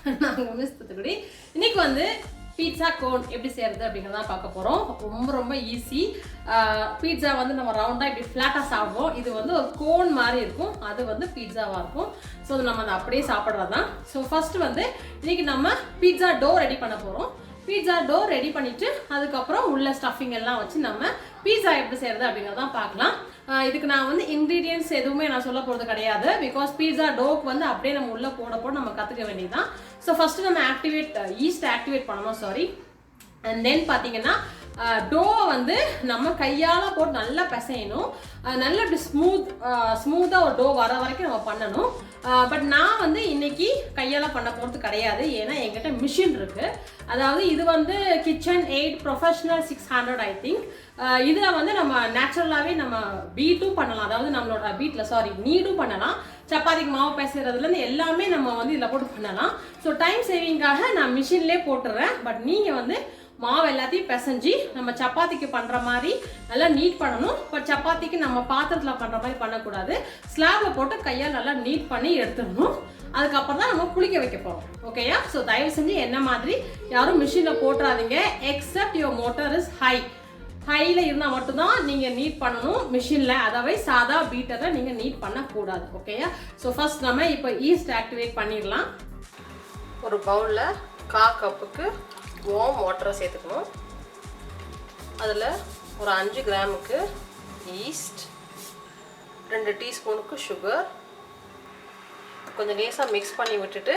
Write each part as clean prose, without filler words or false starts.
நாங்கள் Ms.Thoothukudi. இன்னைக்கு வந்து பீட்சா கோன் எப்படி செய்யறது அப்படிங்கிறத பார்க்க போகிறோம். ரொம்ப ரொம்ப ஈஸி. பீட்சா வந்து நம்ம ரவுண்டாக இப்படி ஃப்ளாட்டாக சாப்பிடுவோம். இது வந்து ஒரு கோன் மாதிரி இருக்கும், அது வந்து பீட்சாவாக இருக்கும். ஸோ நம்ம அதை அப்படியே சாப்பிட்றது தான். ஸோ ஃபர்ஸ்ட் வந்து இன்னைக்கு நம்ம பீட்சா டோ ரெடி பண்ண போகிறோம். பீட்சா டோ ரெடி பண்ணிவிட்டு அதுக்கப்புறம் உள்ள ஸ்டஃபிங் எல்லாம் வச்சு நம்ம பீட்சா எப்படி செய்கிறது அப்படிங்கிறதான் பார்க்கலாம். இதுக்கு நான் வந்து இன்க்ரீடியன்ட்ஸ் எதுவுமே நான் சொல்ல போகிறது கிடையாது. பிகாஸ் பீட்சா டோக்கு வந்து அப்படியே நம்ம உள்ளே போட நம்ம கற்றுக்க வேண்டியதுதான். ஸோ ஃபஸ்ட்டு நம்ம ஈஸ்ட் ஆக்டிவேட் பண்ணணும். அண்ட் தென் பார்த்தீங்கன்னா டோவை வந்து நம்ம கையால் போட்டு நல்லா பிசையணும். நல்லா இப்படி ஸ்மூத்தாக ஒரு டோ வர வரைக்கும் நம்ம பண்ணணும். பட் நான் வந்து இன்னைக்கு கையால் பண்ண போகிறது கிடையாது. ஏன்னா என்கிட்ட மிஷின் இருக்குது. அதாவது இது வந்து கிச்சன் 8 ப்ரொஃபஷனல் 600 ஐ திங்க். இதில் வந்து நம்ம நேச்சுரலாகவே நம்ம பீட்டும் பண்ணலாம். அதாவது நம்மளோட நீடும் பண்ணலாம். சப்பாத்திக்கு மாவு பிசைறதுலேருந்து எல்லாமே நம்ம வந்து இதில் போட்டு பண்ணலாம். ஸோ டைம் சேவிங்காக நான் மிஷின்லேயே போட்டுடுறேன். பட் நீங்கள் வந்து மாவு எல்லாத்தையும் பிசைஞ்சு நம்ம சப்பாத்திக்கு பண்ணுற மாதிரி நல்லா நீட் பண்ணணும். பட் சப்பாத்திக்கு நம்ம பாத்திரத்தில் பண்ணுற மாதிரி பண்ணக்கூடாது. ஸ்லாபில் போட்டு கையால் நல்லா நீட் பண்ணி எடுத்துடணும். அதுக்கப்புறம் தான் நம்ம குளிக்க வைக்க போகிறோம். ஓகேயா? ஸோ தயவு செஞ்சு என்ன மாதிரி யாரும் மிஷினில் போட்டுறாதீங்க. எக்ஸப்ட் யுவர் மோட்டர் இஸ் ஹையில் இருந்தால் மட்டும்தான் நீங்கள் நீட் பண்ணணும் மிஷினில். அதாவது சாதா பீட்டரை நீங்கள் நீட் பண்ணக்கூடாது. ஓகேயா? ஸோ ஃபர்ஸ்ட் நம்ம இப்போ ஈஸ்ட் ஆக்டிவேட் பண்ணிடலாம். ஒரு பவுலில் 1/4 கப்புக்கு வார்ம் வாட்டரை சேர்த்துக்கணும். அதில் ஒரு 5 கிராமுக்கு ஈஸ்ட், 2 டீஸ்பூனுக்கு சுகர், கொஞ்சம் லேசாக மிக்ஸ் பண்ணி விட்டுட்டு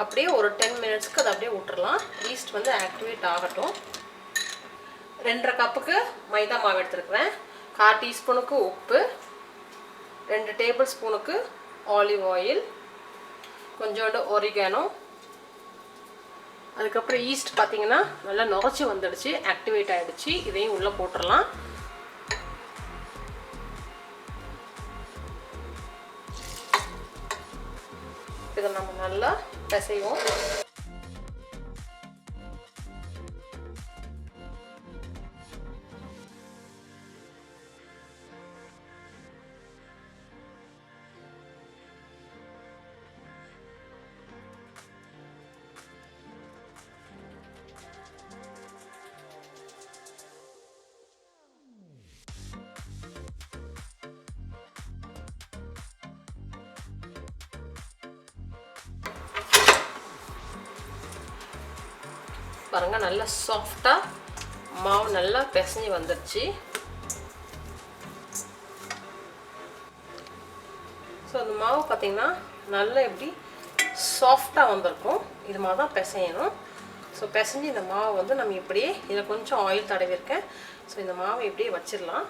அப்படியே ஒரு 10 மினிட்ஸ்க்கு அதை அப்படியே விட்டுறலாம். ஈஸ்ட் வந்து ஆக்டிவேட் ஆகட்டும். 2.5 கப்புக்கு மைதா மாவு எடுத்துருக்குறேன். 1/4 டீஸ்பூனுக்கு உப்பு, 2 டேபிள் ஸ்பூனுக்கு ஆலிவ் ஆயில், கொஞ்சோண்டு ஒரிகானோ. அதுக்கப்புறம் ஈஸ்ட் பார்த்தீங்கன்னா நல்லா நுரைச்சி வந்துடுச்சு, ஆக்டிவேட் ஆகிடுச்சு. இதையும் உள்ளே போட்டுடலாம். இதை நம்ம நல்லா பிசைவோம். பாருங்க, நல்லா சாஃப்டாக மாவு நல்லா பிசைஞ்சு வந்துடுச்சு. ஸோ அந்த மாவு பார்த்தீங்கன்னா நல்லா எப்படி சாஃப்டாக வந்திருக்கும். இது மாதிரி தான் பிசையணும். ஸோ பிசைஞ்சு இந்த மாவு வந்து நம்ம இப்படியே இதில் கொஞ்சம் ஆயில் தடவிருக்கேன். ஸோ இந்த மாவை இப்படியே வச்சிடலாம்.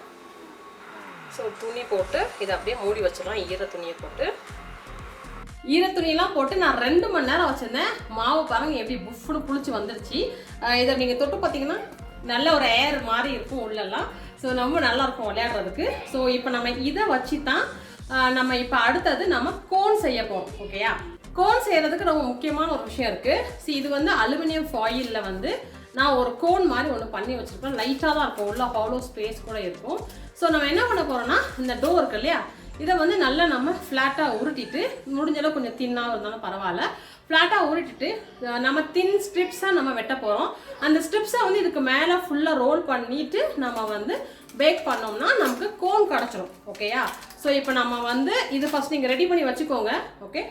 ஸோ துணி போட்டு இதை அப்படியே மூடி வச்சிடலாம். ஈர துணியை போட்டு ஈரத்துணியெல்லாம் போட்டு நான் 2 மணி நேரம் வச்சுருந்தேன். மாவு பாருங்க எப்படி புஃப்னு புளிச்சு வந்துடுச்சு. இதை நீங்கள் தொட்டு பார்த்தீங்கன்னா நல்ல ஒரு ஏர் மாதிரி இருக்கும் உள்ளெல்லாம். ஸோ ரொம்ப நல்லா இருக்கும் விளையாடுறதுக்கு. ஸோ இப்போ நம்ம இதை வச்சு தான் நம்ம இப்போ அடுத்தது நம்ம கோன் செய்ய போகிறோம். ஓகேயா? கோன் செய்கிறதுக்கு ரொம்ப முக்கியமான ஒரு விஷயம் இருக்குது. இது வந்து அலுமினியம் ஃபாயிலில் வந்து நான் ஒரு கோன் மாதிரி ஒன்று பண்ணி வச்சுருப்பேன். லைட்டாக தான் இருக்கும், உள்ள ஹாலோ ஸ்பேஸ் கூட இருக்கும். ஸோ நம்ம என்ன பண்ண போகிறோம்னா, இந்த டோ இருக்கு இல்லையா, இதை வந்து நல்லா நம்ம ஃப்ளாட்டாக உருட்டிட்டு, முடிஞ்சளவு கொஞ்சம் தின்னாக இருந்தாலும் பரவாயில்ல, ஃப்ளாட்டாக உருட்டிட்டு நம்ம தின் ஸ்ட்ரிப்ஸாக நம்ம வெட்ட போகிறோம். அந்த ஸ்ட்ரிப்ஸை வந்து இதுக்கு மேலே ஃபுல்லாக ரோல் பண்ணிவிட்டு நம்ம வந்து பேக் பண்ணோம்னா நமக்கு கோன் கிடச்சிரும். ஓகேயா? ஸோ இப்போ நம்ம வந்து இது ஃபஸ்ட் நீங்கள் ரெடி பண்ணி வச்சுக்கோங்க. ஓகே,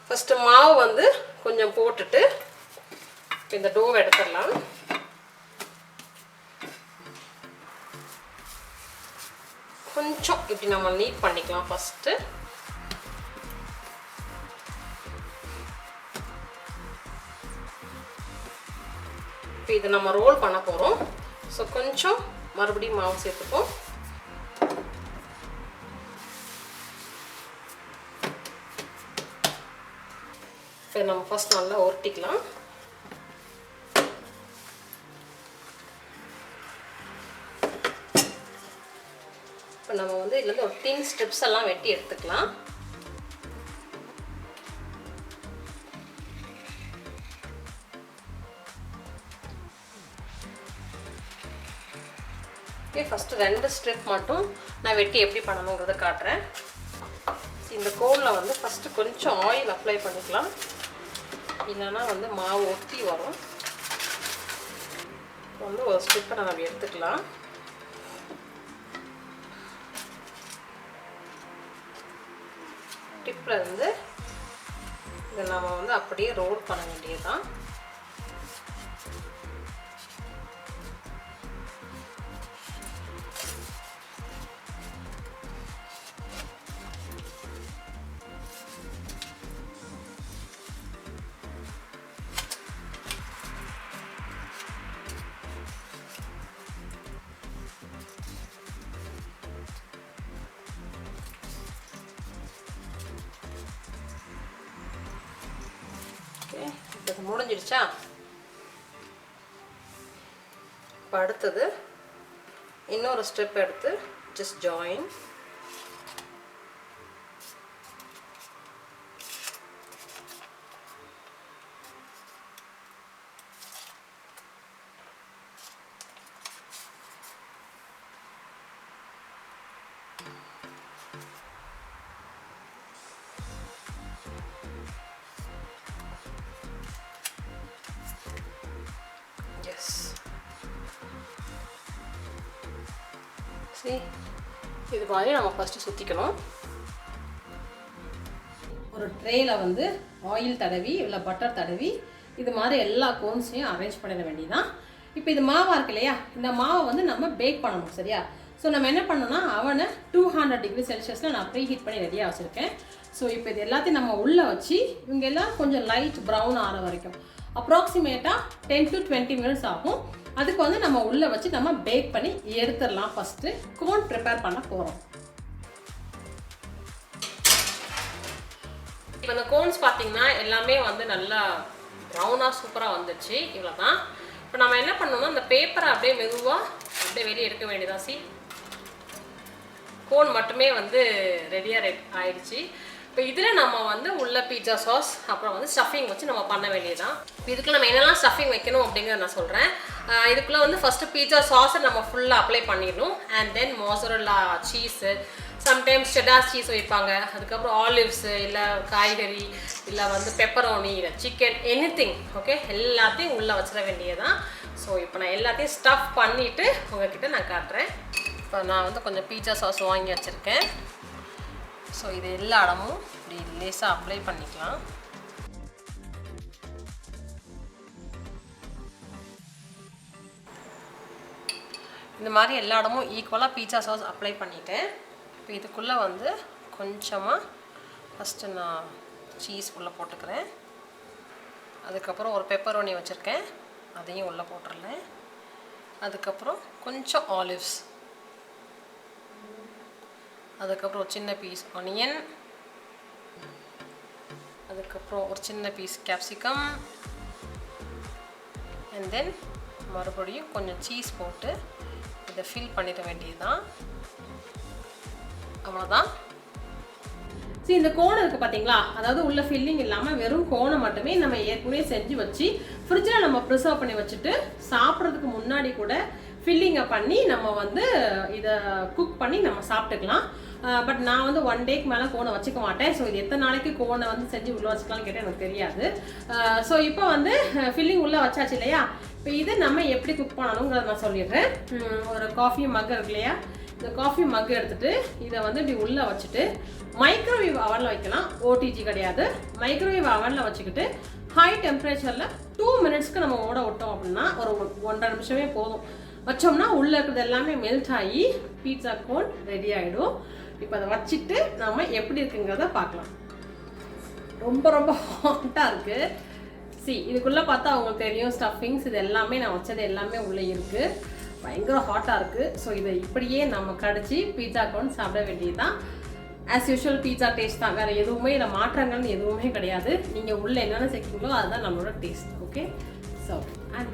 ஃபஸ்ட்டு மாவு வந்து கொஞ்சம் போட்டுட்டு இந்த டோவை எடுத்துடலாம். கொஞ்சம் இப்படி நம்ம நீட் பண்ணிக்கலாம் ஃபஸ்ட்டு. இப்போ இதை நம்ம ரோல் பண்ண போகிறோம். ஸோ கொஞ்சம் மறுபடியும் மாவு சேர்த்துப்போம். இப்போ நம்ம ஃபஸ்ட் நல்லா உருட்டிக்கலாம். இப்போ நம்ம வந்து இதுலேருந்து ஒரு தின் ஸ்ட்ரிப்ஸ் எல்லாம் வெட்டி எடுத்துக்கலாம். ஓகே, ஃபஸ்ட்டு 2 ஸ்ட்ரிப் மட்டும் நான் வெட்டி எப்படி பண்ணணுங்கிறத காட்டுறேன். இந்த கோனில் வந்து ஃபஸ்ட்டு கொஞ்சம் ஆயில் அப்ளை பண்ணிக்கலாம். இல்லைன்னா வந்து மாவு ஒட்டி வரும். வந்து ஒரு ஸ்ட்ரிப்பை நம்ம எடுத்துக்கலாம். டிப்பில் இருந்து இதை நம்ம வந்து அப்படியே ரோல் பண்ண வேண்டியதுதான். இது முடிஞ்சிடுச்சா? இப்போ அடுத்தது இன்னொரு ஸ்டெப் எடுத்து ஜஸ்ட் ஜாயின். இது மாதிரி நம்ம ஃபஸ்ட்டு சுற்றிக்கணும். ஒரு ட்ரேயில் வந்து ஆயில் தடவி இல்லை பட்டர் தடவி இது மாதிரி எல்லா கோன்ஸையும் அரேஞ்ச் பண்ணிட வேண்டியதான். இப்போ இது மாவாக இருக்கு இல்லையா, இந்த மாவை வந்து நம்ம பேக் பண்ணணும். சரியா? ஸோ நம்ம என்ன பண்ணோம்னா அவனை 200 டிகிரி செல்சியஸில் நான் ப்ரீ ஹீட் பண்ணி ரெடியாக வச்சுருக்கேன். ஸோ இப்போ இது எல்லாத்தையும் நம்ம உள்ளே வச்சு இவங்க எல்லாம் கொஞ்சம் லைட் ப்ரௌன் ஆகிற வரைக்கும் அப்ராக்சிமேட்டாக 10 to 20 மினிட்ஸ் ஆகும். அதுக்கு வந்து நம்ம உள்ளே வச்சு நம்ம பேக் பண்ணி எடுத்துடலாம். ஃபஸ்ட்டு கோன் ப்ரிப்பேர் பண்ண போகிறோம். இப்போ இந்த கோன்ஸ் பார்த்தீங்கன்னா எல்லாமே வந்து நல்லா ப்ரௌனாக சூப்பராக வந்துச்சு. இவ்வளோ தான். இப்போ நம்ம என்ன பண்ணோம்னா இந்த பேப்பரை அப்படியே மெதுவாக அப்படியே வெளியே எடுக்க வேண்டியதான். கோன் மட்டுமே வந்து ரெடியாக ஆயிடுச்சு. இப்போ இதில் நம்ம வந்து உள்ள பீட்சா சாஸ் அப்புறம் வந்து ஸ்டஃபிங் வச்சு நம்ம பண்ண வேண்டியதான். இதுக்கு நம்ம என்னெல்லாம் ஸ்டஃபிங் வைக்கணும் அப்படிங்கிறத நான் சொல்கிறேன். இதுக்குள்ளே வந்து ஃபஸ்ட்டு பீட்சா சாஸை நம்ம ஃபுல்லாக அப்ளை பண்ணிடணும். And then mozzarella cheese, sometimes cheddar cheese வைப்பாங்க. அதுக்கப்புறம் ஆலிவ்ஸு இல்லை காய்கறி இல்லை வந்து பெப்பரோனி இல்லை சிக்கன் எனிதிங். ஓகே, எல்லாத்தையும் உள்ளே வச்சிட வேண்டியதான். ஸோ இப்போ நான் எல்லாத்தையும் ஸ்டஃப் பண்ணிவிட்டு உங்கள்கிட்ட நான் காட்டுறேன். இப்போ நான் வந்து கொஞ்சம் பீட்சா சாஸ் வாங்கி வச்சுருக்கேன். ஸோ இது எல்லா இடமும் இப்படி லேசாக அப்ளை பண்ணிக்கலாம். இந்த மாதிரி எல்லா இடமும் ஈக்குவலாக பீட்சா சாஸ் அப்ளை பண்ணிவிட்டேன். இப்போ இதுக்குள்ளே வந்து கொஞ்சமாக ஃபஸ்ட்டு நான் சீஸ் உள்ளே போட்டுக்கிறேன். அதுக்கப்புறம் ஒரு பெப்பரோனி வச்சுருக்கேன், அதையும் உள்ளே போட்டுடலேன். அதுக்கப்புறம் கொஞ்சம் ஆலிவ்ஸ், அதுக்கப்புறம் ஒரு சின்ன பீஸ் ஆனியன், அதுக்கப்புறம் ஒரு சின்ன பீஸ் கேப்சிகம், அண்ட் தென் மறுபடியும் கொஞ்சம் சீஸ் போட்டு இதை ஃபில் பண்ணிட வேண்டியதுதான். அவ்வளோதான். சரி, இந்த கோன் இருக்குது பார்த்தீங்களா, அதாவது உள்ள ஃபில்லிங் இல்லாமல் வெறும் கோனை மட்டுமே நம்ம ஏற்கனவே செஞ்சு வச்சு ஃப்ரிட்ஜில் நம்ம ப்ரிசர்வ் பண்ணி வச்சுட்டு சாப்பிட்றதுக்கு முன்னாடி கூட ஃபில்லிங்கை பண்ணி நம்ம வந்து இதை குக் பண்ணி நம்ம சாப்பிட்டுக்கலாம். பட் நான் வந்து 1 டேக்கு மேலே கோனை வச்சுக்க மாட்டேன். ஸோ இது எத்தனை நாளைக்கு கோனை வந்து செஞ்சு உள்ளே வச்சுக்கலாம்னு கேட்டால் எனக்கு தெரியாது. ஸோ இப்போ வந்து ஃபில்லிங் உள்ளே வச்சாச்சு இல்லையா, இப்போ இது நம்ம எப்படி குக் பண்ணணுங்கிறத நான் சொல்லிடுறேன். ஒரு காஃபி மக் இருக்கு இல்லையா, இந்த காஃபி மக் எடுத்துகிட்டு இதை வந்து இப்படி உள்ளே வச்சுட்டு மைக்ரோவேவ் அவனில் வைக்கலாம். ஓடிஜி கிடையாது, மைக்ரோவேவ் அவனில் வச்சுக்கிட்டு ஹை டெம்பரேச்சரில் 2 மினிட்ஸ்க்கு நம்ம ஓட விட்டோம் அப்படின்னா ஒரு 1.5 நிமிஷமே போதும். வச்சோம்னா உள்ளே இருக்கிறது எல்லாமே மெல்ட் ஆகி பீட்சா கோன் ரெடி ஆகிடும். இப்போ அதை வச்சுட்டு நம்ம எப்படி இருக்குங்கிறத பார்க்கலாம். ரொம்ப ரொம்ப ஹாட்டாக இருக்குது. இதுக்குள்ளே பார்த்தா அவங்களுக்கு தெரியும் ஸ்டஃபிங்ஸ் இது எல்லாமே நான் வச்சது எல்லாமே உள்ளே இருக்குது. பயங்கர ஹாட்டாக இருக்குது. ஸோ இதை இப்படியே நம்ம கடிச்சு பீட்சா கோன் சாப்பிட வேண்டியதுதான். ஆஸ் யூஷுவல் பீட்சா டேஸ்ட் தான், வேறு எதுவுமே இல்லை, மாற்றங்கள்னு எதுவுமே கிடையாது. நீங்கள் உள்ளே என்னென்ன சேர்க்கீங்களோ அதுதான் நம்மளோட டேஸ்ட். Okay, so and